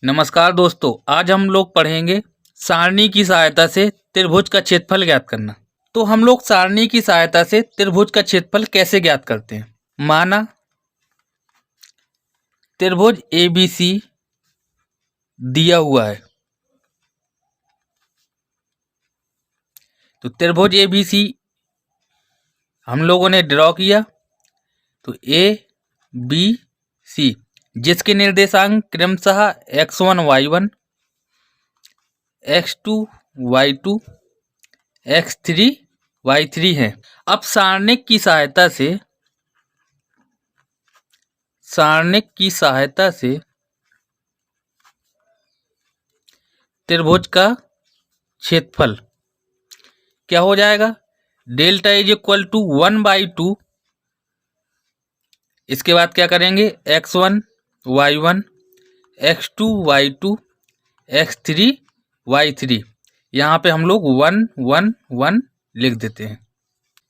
नमस्कार दोस्तों, आज हम लोग पढ़ेंगे सारणी की सहायता से त्रिभुज का क्षेत्रफल ज्ञात करना। तो हम लोग सारणी की सहायता से त्रिभुज का क्षेत्रफल कैसे ज्ञात करते हैं। माना त्रिभुज ABC दिया हुआ है, तो त्रिभुज ABC हम लोगों ने ड्रॉ किया। तो ABC जिसके निर्देशांक क्रमशः x1 y1 x2 y2 x3 y3 है। अब सारणिक की सहायता से त्रिभुज का क्षेत्रफल क्या हो जाएगा। Delta is equal to 1/2। इसके बाद क्या करेंगे, x1 y1 x2 y2 x3 y3। यहाँ पे हम लोग 1 1 1 लिख देते हैं।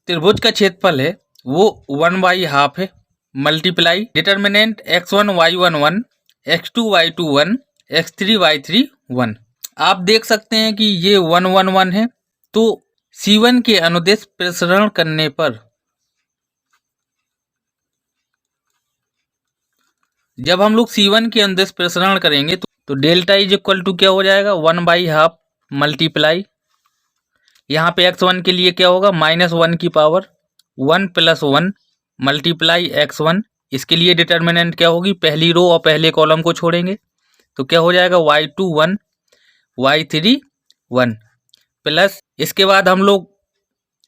त्रिभुज का क्षेत्रफल है वो 1/2 है। Multiply determinant x1 y1 1 x2 y2 1 x3 y3 1। आप देख सकते हैं कि ये 1 1 1 है। तो C1 के अनुदिश प्रसरण करने पर जब हम लोग C1 के अनुदिश प्रसरण करेंगे तो डेल्टा इज इक्वल टू क्या हो जाएगा, 1/2 मल्टीप्लाई यहाँ पे x1 के लिए क्या होगा, -1 की पावर 1 + 1 मल्टीप्लाई x1। इसके लिए डिटर्मिनेंट क्या होगी, पहली रो और पहले कॉलम को छोड़ेंगे तो क्या हो जाएगा, y2 1 y3 1 प्लस इसके बाद हम लोग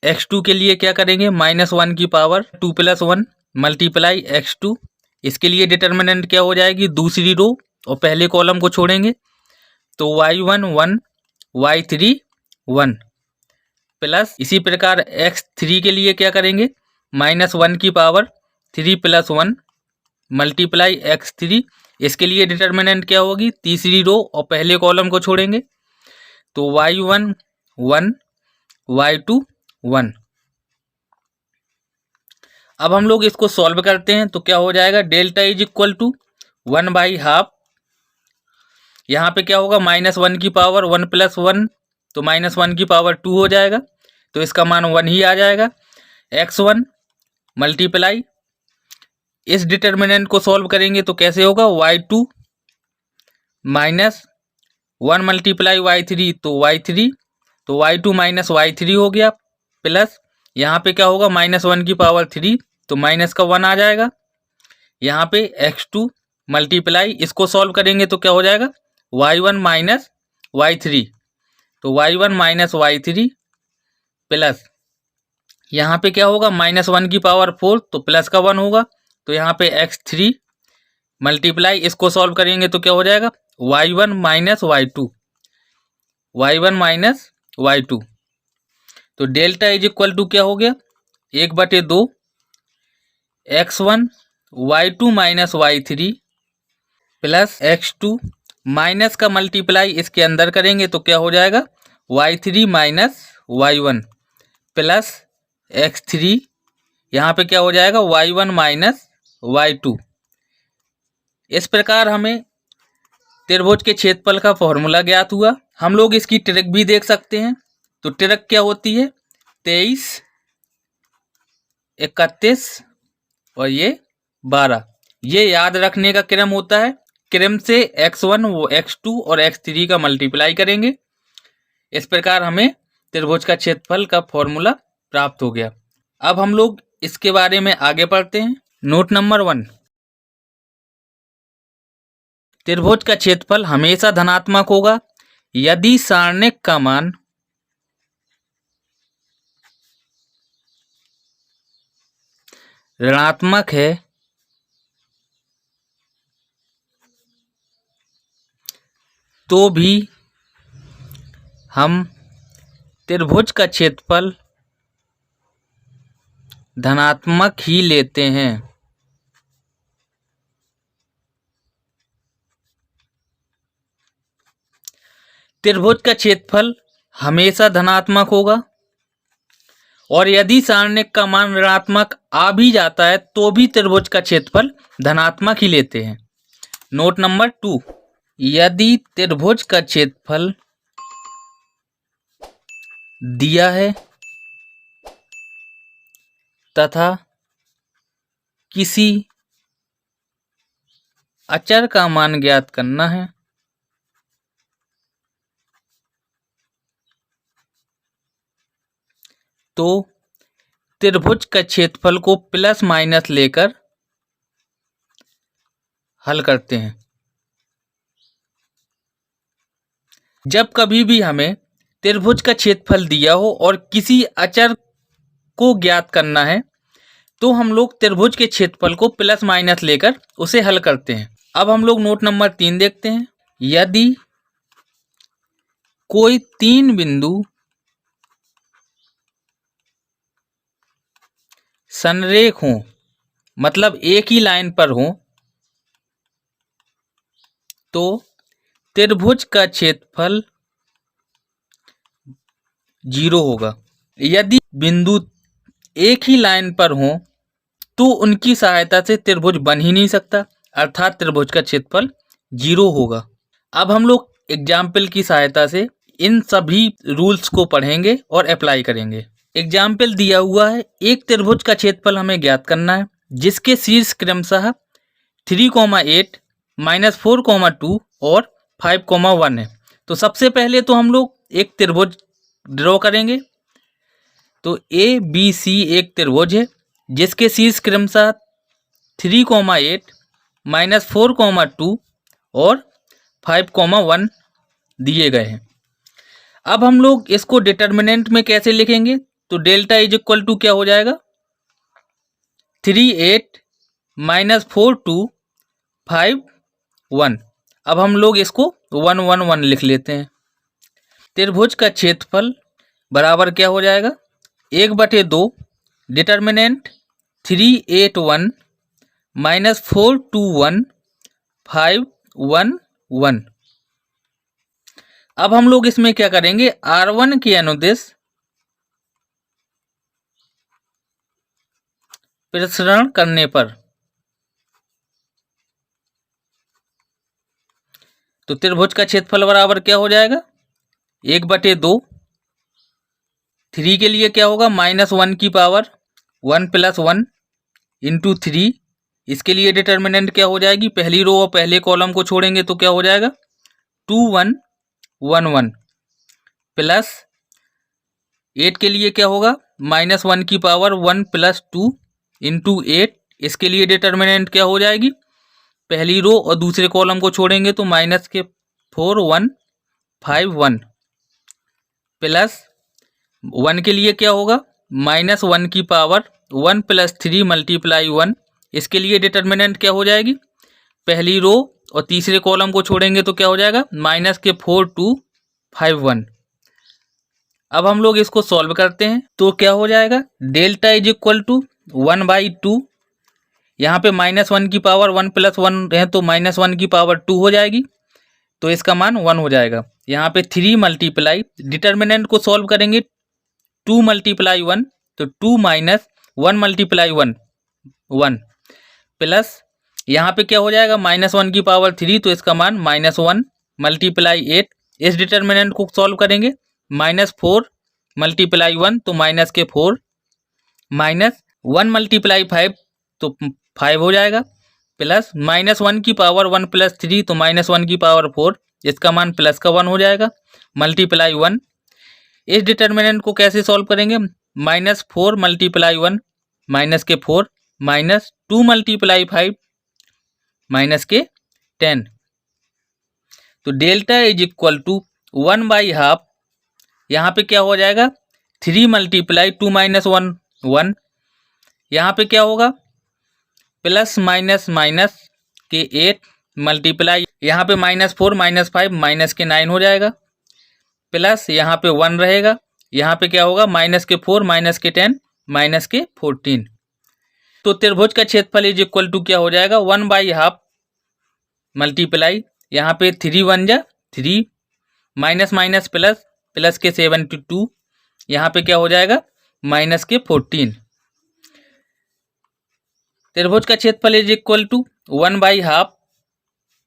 x2 के लिए क्या करेंगे, -1 की पावर 2 + 1 मल्टीप्लाई x2। इसके लिए डिटर्मिनेंट क्या हो जाएगी, दूसरी रो और पहले कॉलम को छोड़ेंगे तो y1 1 y3 1 प्लस इसी प्रकार x3 के लिए क्या करेंगे, -1 की पावर 3 + 1 मल्टीप्लाई x3। इसके लिए डिटर्मिनेंट क्या होगी, तीसरी रो और पहले कॉलम को छोड़ेंगे तो y1 1 y2 1। अब हम लोग इसको सॉल्व करते हैं तो क्या हो जाएगा, डेल्टा इज इक्वल टू 1/2। यहाँ पे क्या होगा, -1 की पावर 1 + 1 तो -1 की पावर 2 हो जाएगा तो इसका मान 1 ही आ जाएगा। x1 मल्टीप्लाई इस डिटर्मिनेंट को सॉल्व करेंगे तो कैसे होगा, y2 -1 मल्टीप्लाई y3 तो y3 तो y2 - y3 हो गया प्लस यहाँ पे क्या होगा, -1 की पावर 3 तो माइनस का 1 आ जाएगा। यहाँ पे x2 मल्टीप्लाई इसको सॉल्व करेंगे तो क्या हो जाएगा, y1 - y3 तो y1 - y3 प्लस यहाँ पे क्या होगा, -1 की पावर 4 तो प्लस का 1 होगा तो यहाँ पे x3 मल्टीप्लाई इसको सॉल्व करेंगे तो क्या हो जाएगा, y1 - y2 तो डेल्टा इज इक्वल टू क्या हो गया, 1/2 x1 y2 - y3 plus x2 minus का मल्टीप्लाई इसके अंदर करेंगे तो क्या हो जाएगा, y3 - y1 प्लस x3 यहाँ पे क्या हो जाएगा, y1 - y2। इस प्रकार हमें त्रिभुज के क्षेत्रफल का फॉर्मूला ज्ञात हुआ। हम लोग इसकी ट्रिक भी देख सकते हैं। तो ट्रिक क्या होती है, 23 31 और ये 12। ये याद रखने का क्रम होता है। क्रम से x1 x2 और x3 का मल्टीप्लाई करेंगे। इस प्रकार हमें त्रिभुज का क्षेत्रफल का फॉर्मूला प्राप्त हो गया। अब हम लोग इसके बारे में आगे पढ़ते हैं। नोट नंबर 1, त्रिभुज का क्षेत्रफल हमेशा धनात्मक होगा यदि सारणिक का मान ऋणात्मक है तो भी हम त्रिभुज का क्षेत्रफल धनात्मक ही लेते हैं। त्रिभुज का क्षेत्रफल हमेशा धनात्मक होगा और यदि सारणिक का मान ऋणात्मक आ भी जाता है तो भी त्रिभुज का क्षेत्रफल धनात्मक ही लेते हैं। नोट नंबर 2, यदि त्रिभुज का क्षेत्रफल दिया है तथा किसी अचर का मान ज्ञात करना है तो त्रिभुज का क्षेत्रफल को प्लस माइनस लेकर हल करते हैं। जब कभी भी हमें त्रिभुज का क्षेत्रफल दिया हो और किसी अचर को ज्ञात करना है तो हम लोग त्रिभुज के क्षेत्रफल को प्लस माइनस लेकर उसे हल करते हैं। अब हम लोग नोट नंबर 3 देखते हैं। यदि कोई 3 बिंदु संरेख हो, मतलब एक ही लाइन पर हो, तो त्रिभुज का क्षेत्रफल 0 होगा। यदि बिंदु एक ही लाइन पर हो तो उनकी सहायता से त्रिभुज बन ही नहीं सकता, अर्थात त्रिभुज का क्षेत्रफल 0 होगा। अब हम लोग एग्जाम्पल की सहायता से इन सभी रूल्स को पढ़ेंगे और अप्लाई करेंगे। एग्जाम्पल दिया हुआ है, एक त्रिभुज का क्षेत्रफल हमें ज्ञात करना है जिसके शीर्ष क्रमशः 3,8, -4,2 और 5,1 है। तो सबसे पहले तो हम लोग एक त्रिभुज ड्रॉ करेंगे। तो ABC एक त्रिभुज है जिसके शीर्ष क्रमशः 3,8, -4,2 और 5,1 दिए गए हैं। अब हम लोग इसको डिटर्मिनेंट में कैसे लिखेंगे? तो डेल्टा इज इक्वल टू क्या हो जाएगा? 3,8 -4,2 5,1। अब हम लोग इसको 1,1,1 लिख लेते हैं। त्रिभुज का क्षेत्रफल बराबर क्या हो जाएगा? 1/2 डिटर्मिनेंट 381 -421 511। अब हम लोग इसमें क्या करेंगे? R1 के अनुदिश प्रसरण करने पर तो त्रिभुज का क्षेत्रफल बराबर क्या हो जाएगा? 1/2। 3 के लिए क्या होगा? -1 की पावर 1 + 1 इंटू 3। इसके लिए डिटर्मिनेंट क्या हो जाएगी? पहली रो और पहले कॉलम को छोड़ेंगे तो क्या हो जाएगा? 2,1,1,1 प्लस 8 के लिए क्या होगा? -1 की पावर 1 + 2 इंटू 8। इसके लिए डिटर्मिनेंट क्या हो जाएगी? पहली रो और दूसरे कॉलम को छोड़ेंगे तो -4,1,5,1 प्लस 1 के लिए क्या होगा? -1 की पावर 1 + 3 × 1। इसके लिए डिटर्मिनेंट क्या हो जाएगी? पहली रो और तीसरे कॉलम को छोड़ेंगे तो क्या हो जाएगा? -4,2,5,1। अब हम लोग इसको सॉल्व करते हैं तो क्या हो जाएगा? Delta is equal to 1/2। यहाँ पे -1 की पावर 1 + 1 है तो -1 की पावर 2 हो जाएगी, तो इसका मान 1 हो जाएगा। यहाँ पे 3 मल्टीप्लाई, डिटर्मिनेंट को सॉल्व करेंगे 2 × 1 तो 2 - 1 × 1 1 प्लस यहाँ पे क्या हो जाएगा? -1 की पावर 3 तो इसका मान -1 × 8। इस डिटर्मिनेंट को सॉल्व करेंगे -4 × 1 तो -4 -1 × 5 तो 5 हो जाएगा प्लस -1 की पावर 1 + 3 तो -1 की पावर 4। इसका मान प्लस का 1 हो जाएगा मल्टीप्लाई 1। इस डिटर्मिनेंट को कैसे सॉल्व करेंगे? -4 × 1 -4 -2 × 5 -10। तो डेल्टा इज इक्वल टू 1/2। यहाँ पे क्या हो जाएगा? 3 × 2 - 1 1। यहाँ पे क्या होगा? प्लस माइनस माइनस के 8 मल्टीप्लाई, यहाँ पे -4 -5 -9 हो जाएगा प्लस यहाँ पे 1 रहेगा। यहाँ पे क्या होगा? -4 -10 -14। तो त्रिभुज का क्षेत्रफल इज इक्वल टू क्या हो जाएगा? 1/2 मल्टीप्लाई, यहाँ पे 3 1 जा 3 माइनस माइनस प्लस, प्लस के 72, यहाँ पे क्या हो जाएगा? -14। त्रिभुज का क्षेत्रफल इज इक्वल टू 1/2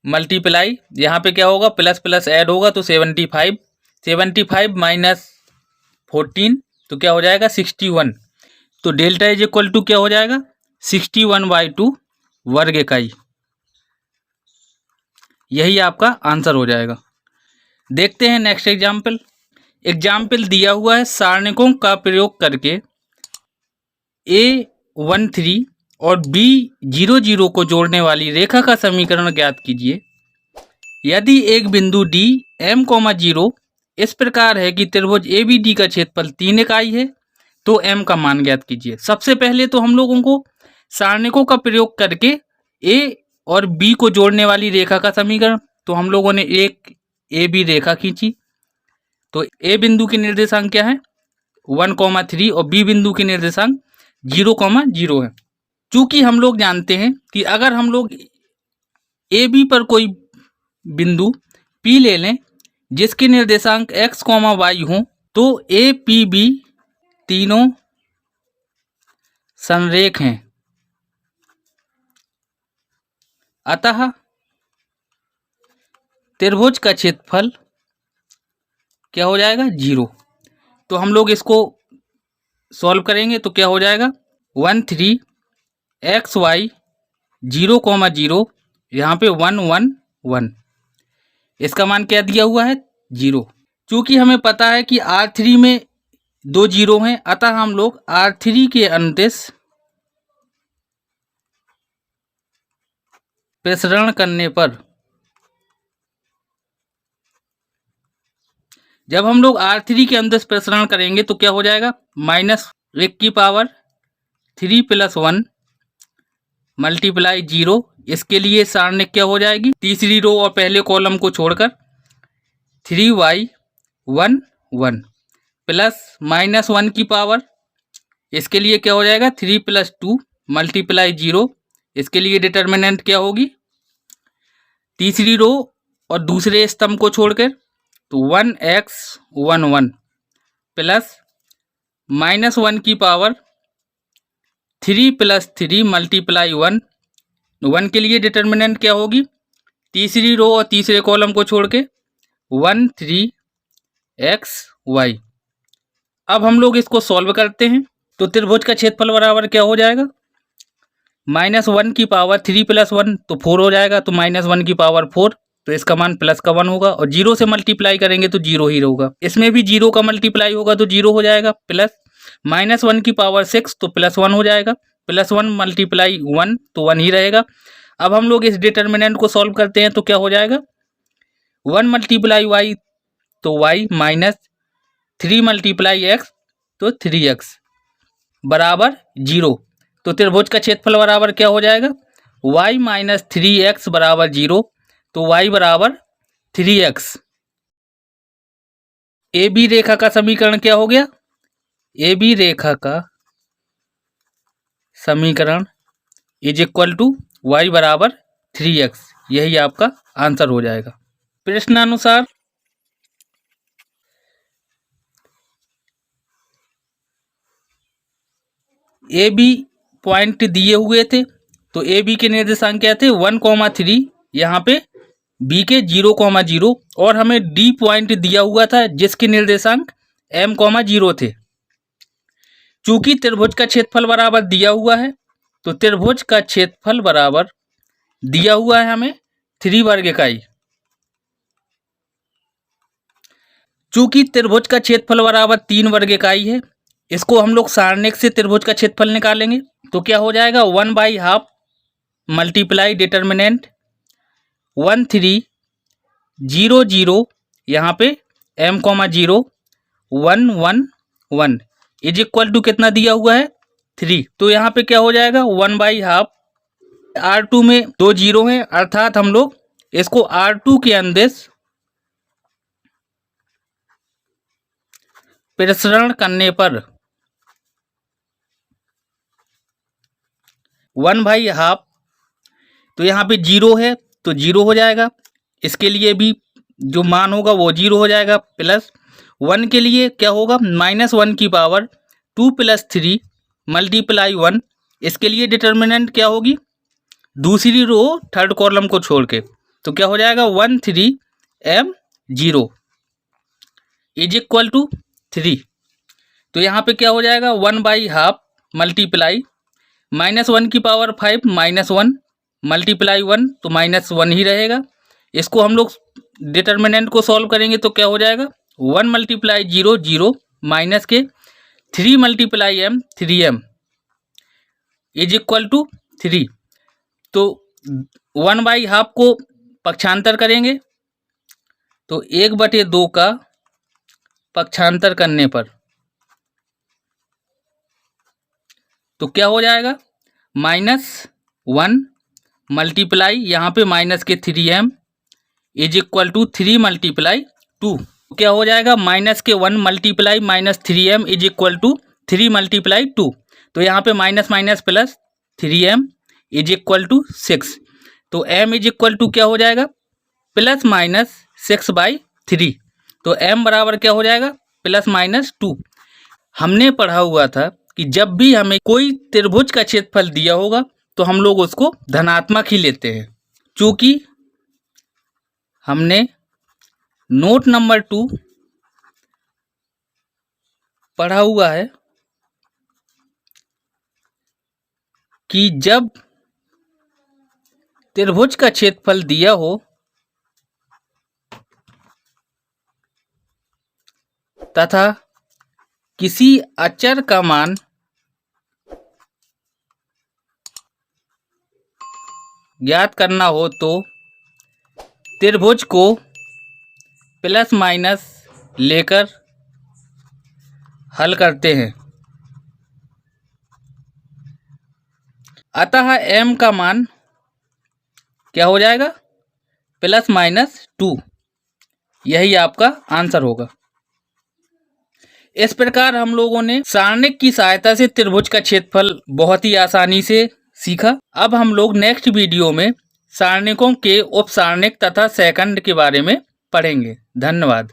मल्टीप्लाई, यहाँ पे क्या होगा, प्लस प्लस ऐड होगा तो 75, 75 माइनस 14 तो क्या हो जाएगा 61। तो डेल्टा इज इक्वल टू क्या हो जाएगा 61/2 वर्ग इकाई। यही आपका आंसर हो जाएगा। देखते हैं नेक्स्ट एग्जाम्पल। एग्जाम्पल दिया हुआ है, सारणिकों का प्रयोग करके A13 और B00 को जोड़ने वाली रेखा का समीकरण ज्ञात कीजिए। यदि एक बिंदु D M,0 इस प्रकार है कि त्रिभुज ABD का क्षेत्रफल 3 इकाई है तो M का मान ज्ञात कीजिए। सबसे पहले तो हम लोगों को सारणिकों का प्रयोग करके A और B को जोड़ने वाली रेखा का समीकरण, तो हम लोगों ने एक AB रेखा खींची, तो A बिंदु की निर्देशांक क्या है 1,3 और B बिंदु की निर्देशांक 0,0 है। चूंकि हम लोग जानते हैं कि अगर हम लोग AB पर कोई बिंदु P ले लें जिसके निर्देशांक x, y हो तो APB तीनों संरेख हैं। अतः त्रिभुज का क्षेत्रफल क्या हो जाएगा 0। तो हम लोग इसको सॉल्व करेंगे तो क्या हो जाएगा 13 xy 0,0 यहाँ पे 1 1 1, इसका मान क्या दिया हुआ है 0। चूंकि हमें पता है कि R3 में 2 0 हैं, अतः हम लोग R3 के अनुदिश प्रसरण करने पर, जब हम लोग R3 के अनुदिश प्रसरण करेंगे तो क्या हो जाएगा -1/3 + 1 मल्टीप्लाई 0। इसके लिए सारणिक क्या हो जाएगी, तीसरी रो और पहले कॉलम को छोड़कर 3y 1 1 प्लस -1, इसके लिए क्या हो जाएगा 3 + 2 मल्टीप्लाई 0। इसके लिए डिटर्मिनेंट क्या होगी, तीसरी रो और दूसरे स्तंभ को छोड़कर तो 1x 1 1 प्लस -1 3 + 3 मल्टीप्लाई 1। 1 के लिए डिटर्मिनेंट क्या होगी, तीसरी रो और तीसरे कॉलम को छोड़ के 1 3xy। अब हम लोग इसको सॉल्व करते हैं तो त्रिभुज का क्षेत्रफल बराबर क्या हो जाएगा -1 3 + 1 तो 4 हो जाएगा, तो -1 4, तो इसका मान प्लस का 1 होगा और 0 से मल्टीप्लाई करेंगे तो 0 ही रहेगा। इसमें भी 0 का मल्टीप्लाई होगा तो 0 हो जाएगा, प्लस -1 तो +1 हो जाएगा, +1 मल्टीप्लाई 1 तो 1 ही रहेगा। अब हम लोग इस डिटर्मिनेंट को सॉल्व करते हैं तो क्या हो जाएगा 1 मल्टीप्लाई y तो y -3 मल्टीप्लाई x तो 3x बराबर 0। तो त्रिभुज का क्षेत्रफल बराबर क्या हो जाएगा y - 3x बराबर 0, तो y बराबर 3x। AB रेखा का समीकरण क्या हो गया, AB रेखा का समीकरण इज इक्वल टू y बराबर 3x। यही आपका आंसर हो जाएगा। प्रश्नानुसार AB पॉइंट दिए हुए थे, तो AB के निर्देशांक क्या थे 1,3, यहाँ पे B के 0,0 और हमें D पॉइंट दिया हुआ था जिसके निर्देशांक M,0 थे। चूंकि त्रिभुज का क्षेत्रफल बराबर दिया हुआ है तो त्रिभुज का क्षेत्रफल बराबर दिया हुआ है हमें 3 वर्ग इकाई। चूंकि त्रिभुज का क्षेत्रफल बराबर 3 वर्ग इकाई है, इसको हम लोग सारणिक से त्रिभुज का क्षेत्रफल निकालेंगे तो क्या हो जाएगा 1/2 मल्टीप्लाई डिटर्मिनेंट 1 3 0 0 यहाँ पे M,0 1 1 1 इज इक्वल टू कितना दिया हुआ है 3। तो यहाँ पे क्या हो जाएगा 1/2, R2 में 2 0 हैं, अर्थात हम लोग इसको R2 के अनुदिश प्रसरण करने पर 1/2, तो यहाँ पे 0 है तो 0 हो जाएगा, इसके लिए भी जो मान होगा वो 0 हो जाएगा, प्लस 1 के लिए क्या होगा -1/2 + 3 मल्टीप्लाई 1। इसके लिए डिटर्मिनेंट क्या होगी दूसरी रो थर्ड कॉलम को छोड़ के तो क्या हो जाएगा 13m0 इज इक्वल टू 3। तो यहाँ पे क्या हो जाएगा 1/2 मल्टीप्लाई -1 की पावर 5 -1 मल्टीप्लाई 1 तो -1 ही रहेगा। इसको हम लोग डिटर्मिनेंट को सॉल्व करेंगे तो क्या हो जाएगा 1 मल्टीप्लाई 0 0 माइनस के 3 multiply m 3m is equal to 3। तो 1/2 को पक्षांतर करेंगे तो 1/2 का पक्षांतर करने पर तो क्या हो जाएगा -1 मल्टीप्लाई यहाँ पे माइनस के 3m is equal to 3 multiply 2। क्या हो जाएगा -1 multiply -3m is equal to 3 multiply 2। तो यहाँ पे minus minus plus 3m is equal to 6। तो m इज इक्वल टू क्या हो जाएगा +-6/3। तो m बराबर क्या हो जाएगा +-2। हमने पढ़ा हुआ था कि जब भी हमें कोई त्रिभुज का क्षेत्रफल दिया होगा तो हम लोग उसको धनात्मक ही लेते हैं। चूँकि हमने नोट नंबर 2 पढ़ा हुआ है कि जब त्रिभुज का क्षेत्रफल दिया हो तथा किसी अचर का मान ज्ञात करना हो तो त्रिभुज को प्लस माइनस लेकर हल करते हैं। अतः m का मान क्या हो जाएगा +-2। यही आपका आंसर होगा। इस प्रकार हम लोगों ने सारणिक की सहायता से त्रिभुज का क्षेत्रफल बहुत ही आसानी से सीखा। अब हम लोग नेक्स्ट वीडियो में सारणिकों के उपसारणिक तथा सेकंड के बारे में पढ़ेंगे। धन्यवाद।